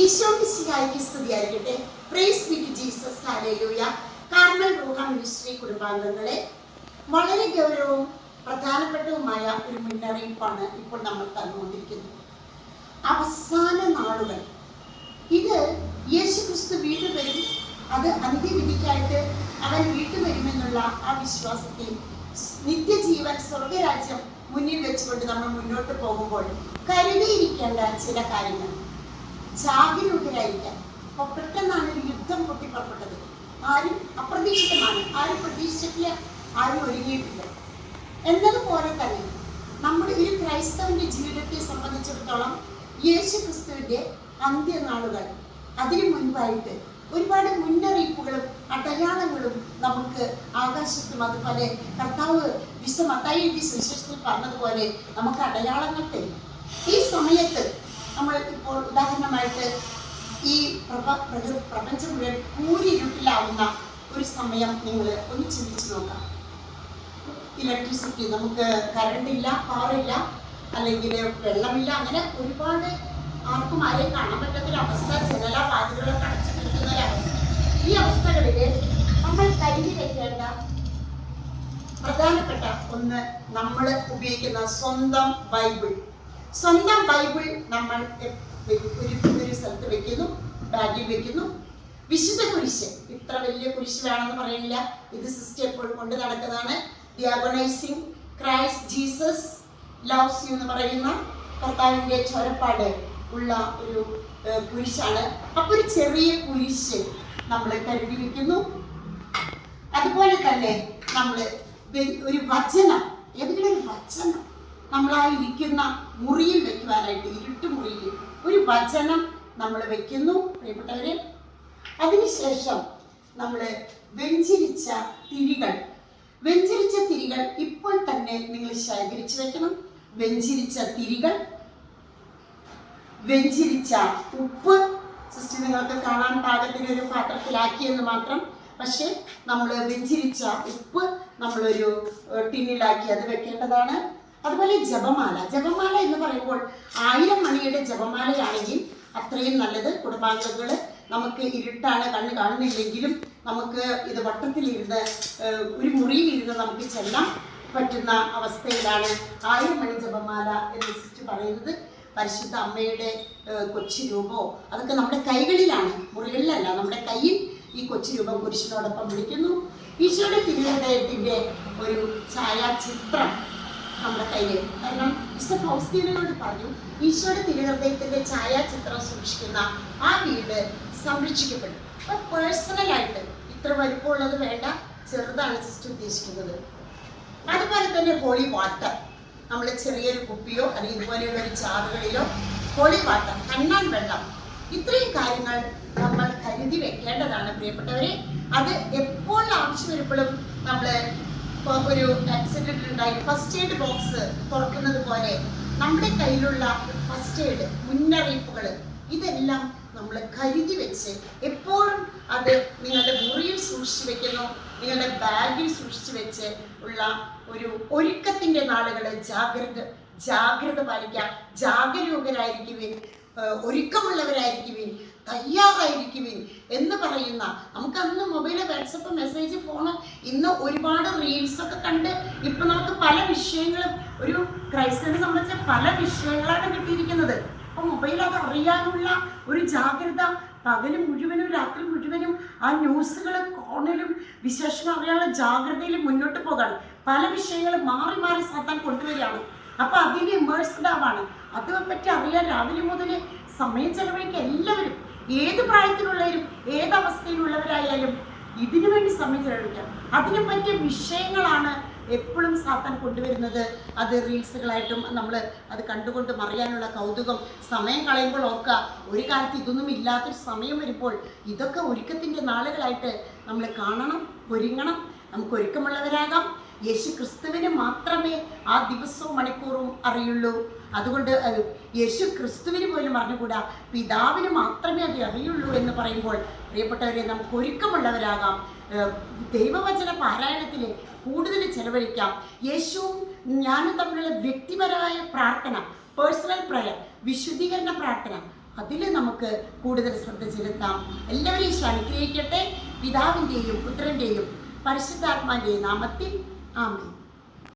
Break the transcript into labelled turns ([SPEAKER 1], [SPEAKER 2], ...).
[SPEAKER 1] ഈശോ മിശിഹായ്ക്ക് സ്തുതിയായിരിക്കട്ടെ. Praise be to Jesus. Hallelujah. Carmel Ruha ministry കുടുംബാംഗങ്ങളെ, വളരെ ഗൗരവവും പ്രധാനപ്പെട്ടതുമായ ഒരു മുന്നറിയിപ്പാണ് ഇപ്പോൾ നമ്മൾ തന്നുകൊണ്ടിരിക്കുന്നത്. അവസാന നാളുകൾ. ഇത് യേശുക്രിസ്തു വീണ്ടും വരും, അത് അന്ത്യവിധിക്കായിട്ട് അവൻ വീണ്ടും വരുമെന്നുള്ള ആ വിശ്വാസത്തിൽ നിത്യജീവൻ, സ്വർഗരാജ്യം മുന്നിൽ വെച്ചുകൊണ്ട് നമ്മൾ മുന്നോട്ട് പോകുമ്പോൾ കരുതിയിരിക്കേണ്ട ചില കാര്യങ്ങൾ. ജാഗരൂകരായിരിക്കാം. അപ്പോൾ പെട്ടെന്നാണ് ഒരു യുദ്ധം പൊട്ടിപ്പുറപ്പെട്ടത്. ആരും അപ്രതീക്ഷിതമാണ്, ആരും പ്രതീക്ഷിച്ചിട്ടില്ല, ആരും ഒരുങ്ങിയിട്ടില്ല. എന്നതുപോലെ തന്നെ നമ്മുടെ ഒരു ക്രൈസ്തവന്റെ ജീവിതത്തെ സംബന്ധിച്ചിടത്തോളം യേശു ക്രിസ്തുവിന്റെ അന്ത്യനാളുകൾ, അതിനു മുൻപായിട്ട് ഒരുപാട് മുന്നറിയിപ്പുകളും അടയാളങ്ങളും നമുക്ക് ആകാശത്തും, അതുപോലെ കർത്താവ് മത്തായി സുവിശേഷത്തിൽ പറഞ്ഞതുപോലെ നമുക്ക് അടയാളങ്ങൾ തരും. ഈ സമയത്ത് നമ്മൾ ഇപ്പോൾ ഉദാഹരണമായിട്ട് ഈ പ്രപഞ്ചം മുഴുവൻ കൂരിരുട്ടിലാവുന്ന ഒരു സമയം നിങ്ങൾ ഒന്ന് ചിന്തിച്ചു നോക്കാം. ഇലക്ട്രിസിറ്റി, നമുക്ക് കറണ്ട് ഇല്ല, പവറില്ല, അല്ലെങ്കിൽ വെള്ളമില്ല, അങ്ങനെ ഒരുപാട് ആർക്കും ആരെയും കാണാൻ പറ്റാത്തൊരവസ്ഥ, ജനല വാതിലുകളൊക്കെ അടച്ചു നിൽക്കുന്ന ഒരവസ്ഥ. ഈ അവസ്ഥകളിൽ നമ്മൾ കരുതി വയ്ക്കേണ്ട പ്രധാനപ്പെട്ട ഒന്ന്, നമ്മൾ ഉപയോഗിക്കുന്ന സ്വന്തം ബൈബിൾ. സ്വന്തം ബൈബിൾ നമ്മൾ ഒരു സ്ഥലത്ത് വെക്കുന്നു, ബാഗിൽ വെക്കുന്നു. വിശുദ്ധ കുരിശ്, ഇത്ര വലിയ കുരിശ് വേണമെന്ന് പറയുന്നില്ല, ഇത് സിസ്റ്റർ എപ്പോഴും കൊണ്ട് നടക്കുന്നതാണ്. The agonising Christ Jesus loves you എന്ന് പറയുന്ന കർത്താവിൻ്റെ ചൊരപ്പാട് ഉള്ള ഒരു കുരിശാണ്. അപ്പൊ ഒരു ചെറിയ കുരിശ് നമ്മൾ കരുതി വെക്കുന്നു. അതുപോലെ തന്നെ നമ്മൾ ഒരു വചനം, ഏതെങ്കിലും ഒരു വചനം നമ്മളാ ഇരിക്കുന്ന മുറിയിൽ വെക്കുവാനായിട്ട്, ഇരുട്ടുമുറിയിൽ ഒരു വചനം നമ്മൾ വെക്കുന്നു പ്രിയപ്പെട്ടവരെ. അതിനുശേഷം നമ്മൾ വെഞ്ചരിച്ച തിരികൾ ഇപ്പോൾ തന്നെ നിങ്ങൾ ശേഖരിച്ചു വെക്കണം. വെഞ്ചരിച്ച തിരികൾ, വെഞ്ചരിച്ച ഉപ്പ്. സിസ്റ്റർ നിങ്ങൾക്ക് കാണാൻ പാകത്തിന് ഒരു പാത്രത്തിലാക്കിയെന്ന് മാത്രം. പക്ഷെ നമ്മൾ വെഞ്ചരിച്ച ഉപ്പ് നമ്മളൊരു ടിന്നിലാക്കി അത് വെക്കേണ്ടതാണ്. അതുപോലെ ജപമാല എന്ന് പറയുമ്പോൾ 1000 മണിയുടെ ജപമാലയാണെങ്കിൽ അത്രയും നല്ലത്. കുടുംബാംഗങ്ങൾ, നമുക്ക് ഇരുട്ടാണ്, കണ്ണ് കാണുന്നില്ലെങ്കിലും നമുക്ക് ഇത് വട്ടത്തിലിരുന്ന് ഒരു മുറിയിലിരുന്ന് നമുക്ക് ചെല്ലാൻ പറ്റുന്ന അവസ്ഥയിലാണ് 1000 മണി ജപമാല എന്ന് സിസ്റ്റർ പറയുന്നത്. പരിശുദ്ധ അമ്മയുടെ കൊച്ചു രൂപമോ അതൊക്കെ നമ്മുടെ കൈകളിലാണ്, മുറികളിലല്ല. നമ്മുടെ കയ്യിൽ ഈ കൊച്ചു രൂപം കുരിശിനോടൊപ്പം വിളിക്കുന്നു. ഈശോയുടെ തിരുഹൃദയത്തിൻ്റെ ഒരു ഛായാചിത്രം നമ്മുടെ കയ്യിൽ. കാരണം മിസ്റ്റർ ഫൗസ്റ്റീനോട് പറഞ്ഞു, ഈശോയുടെ തിരുഹൃദയത്തിൻ്റെ ഛായാചിത്രം സൂക്ഷിക്കുന്ന ആ വീട് സംരക്ഷിക്കപ്പെടും. അപ്പോൾ പേഴ്സണലായിട്ട് ഇത്ര വലുപ്പമുള്ളത് വേണ്ട, ചെറുതാണ് സിസ്റ്റർ ഉദ്ദേശിക്കുന്നത്. അതുപോലെ തന്നെ ഹോളി വാട്ടർ, നമ്മൾ ചെറിയൊരു കുപ്പിയോ അല്ലെങ്കിൽ ഇതുപോലെയുള്ള ഒരു ചാറുകളിലോ ഹോളി വാട്ടർ, കണ്ണാൻ വെള്ളം, ഇത്രയും കാര്യങ്ങൾ നമ്മൾ കരുതി വെക്കേണ്ടതാണ് പ്രിയപ്പെട്ടവരെ. അത് എപ്പോൾ ആവശ്യം വരുമ്പോഴും നമ്മൾ ഒരു ആക്സിഡന്റ് ഉണ്ടായി ഫസ്റ്റ് എയ്ഡ് ബോക്സ് തുറക്കുന്നത് പോലെ നമ്മുടെ കയ്യിലുള്ള ഫസ്റ്റ് എയ്ഡ് മുന്നറിയിപ്പുകൾ ഇതെല്ലാം നമ്മൾ കരുതി വെച്ച് എപ്പോഴും അത് നിങ്ങളുടെ മുറിയിൽ സൂക്ഷിച്ചു വെക്കുന്നു, നിങ്ങളുടെ ബാഗിൽ സൂക്ഷിച്ചു വെച്ച് ഉള്ള ഒരു ഒരുക്കത്തിൻ്റെ നാളുകൾ. ജാഗ്രത പാലിക്കുക, ജാഗരൂകരായിരിക്കുവിൻ, ഒരുക്കമുള്ളവരായിരിക്കുവിൻ, തയ്യാറായിരിക്കുവിൻ എന്ന് പറയുന്ന. നമുക്ക് അന്ന് മൊബൈല്, വാട്സപ്പ്, മെസ്സേജ്, ഫോണ്, ഇന്ന് ഒരുപാട് റീൽസൊക്കെ കണ്ട് ഇപ്പം നമുക്ക് പല വിഷയങ്ങളും, ഒരു ക്രൈസ്തവനെ സംബന്ധിച്ച പല വിഷയങ്ങളാണ് കിട്ടിയിരിക്കുന്നത്. അപ്പം മൊബൈൽ അത് അറിയാനുള്ള ഒരു ജാഗ്രത, പകലും മുഴുവനും രാത്രി മുഴുവനും ആ ന്യൂസുകൾ കോണിലും വിശേഷങ്ങൾ അറിയാനുള്ള ജാഗ്രതയിൽ മുന്നോട്ട് പോകാണ്. പല വിഷയങ്ങളും മാറി മാറി സാത്താൻ കൊണ്ടുവരികയാണ്. അപ്പം അതിൽ ഇമേഴ്സ്ഡ് ആവാണ്. അതിനെപ്പറ്റി അറിയാൻ രാവിലെ മുതൽ സമയം ചെലവഴിക്കുക. എല്ലാവരും, ഏത് പ്രായത്തിലുള്ളവരും ഏത് അവസ്ഥയിലുള്ളവരായാലും ഇതിനു വേണ്ടി സമയം ചെലവഴിക്കാം. അതിനെ പറ്റിയ വിഷയങ്ങളാണ് എപ്പോഴും സാത്താൻ കൊണ്ടുവരുന്നത്. അത് റീൽസുകളായിട്ടും നമ്മൾ അത് കണ്ടുകൊണ്ട് മറിയാനുള്ള കൗതുകം. സമയം കളയുമ്പോൾ ഓർക്കുക, ഒരു കാലത്ത് ഇതൊന്നും ഇല്ലാത്തൊരു സമയം വരുമ്പോൾ ഇതൊക്കെ ഒരുക്കത്തിൻ്റെ നാളുകളായിട്ട് നമ്മൾ കാണണം, ഒരുങ്ങണം. നമുക്ക് ഒരുക്കമുള്ളവരാകാം. യേശു ക്രിസ്തുവിന് മാത്രമേ ആ ദിവസവും മണിക്കൂറും അറിയുള്ളൂ. അതുകൊണ്ട് യേശു ക്രിസ്തുവിന് പോലും അറിഞ്ഞുകൂടാ, പിതാവിന് മാത്രമേ അത് അറിയുള്ളൂ എന്ന് പറയുമ്പോൾ പ്രിയപ്പെട്ടവരെ, നമുക്ക് ഒരുക്കമുള്ളവരാകാം. ദൈവവചന പാരായണത്തിൽ കൂടുതൽ ചെലവഴിക്കാം. യേശുവും ഞാനും തമ്മിലുള്ള വ്യക്തിപരമായ പ്രാർത്ഥന, പേഴ്സണൽ പ്രയർ, വിശുദ്ധീകരണ പ്രാർത്ഥന, അതിൽ നമുക്ക് കൂടുതൽ ശ്രദ്ധ ചെലുത്താം. എല്ലാവരെയും ഈശോ അനുഗ്രഹിക്കട്ടെ. പിതാവിൻ്റെയും പുത്രൻ്റെയും പരിശുദ്ധാത്മാവിൻ്റെയും നാമത്തിൽ ആമേൻ.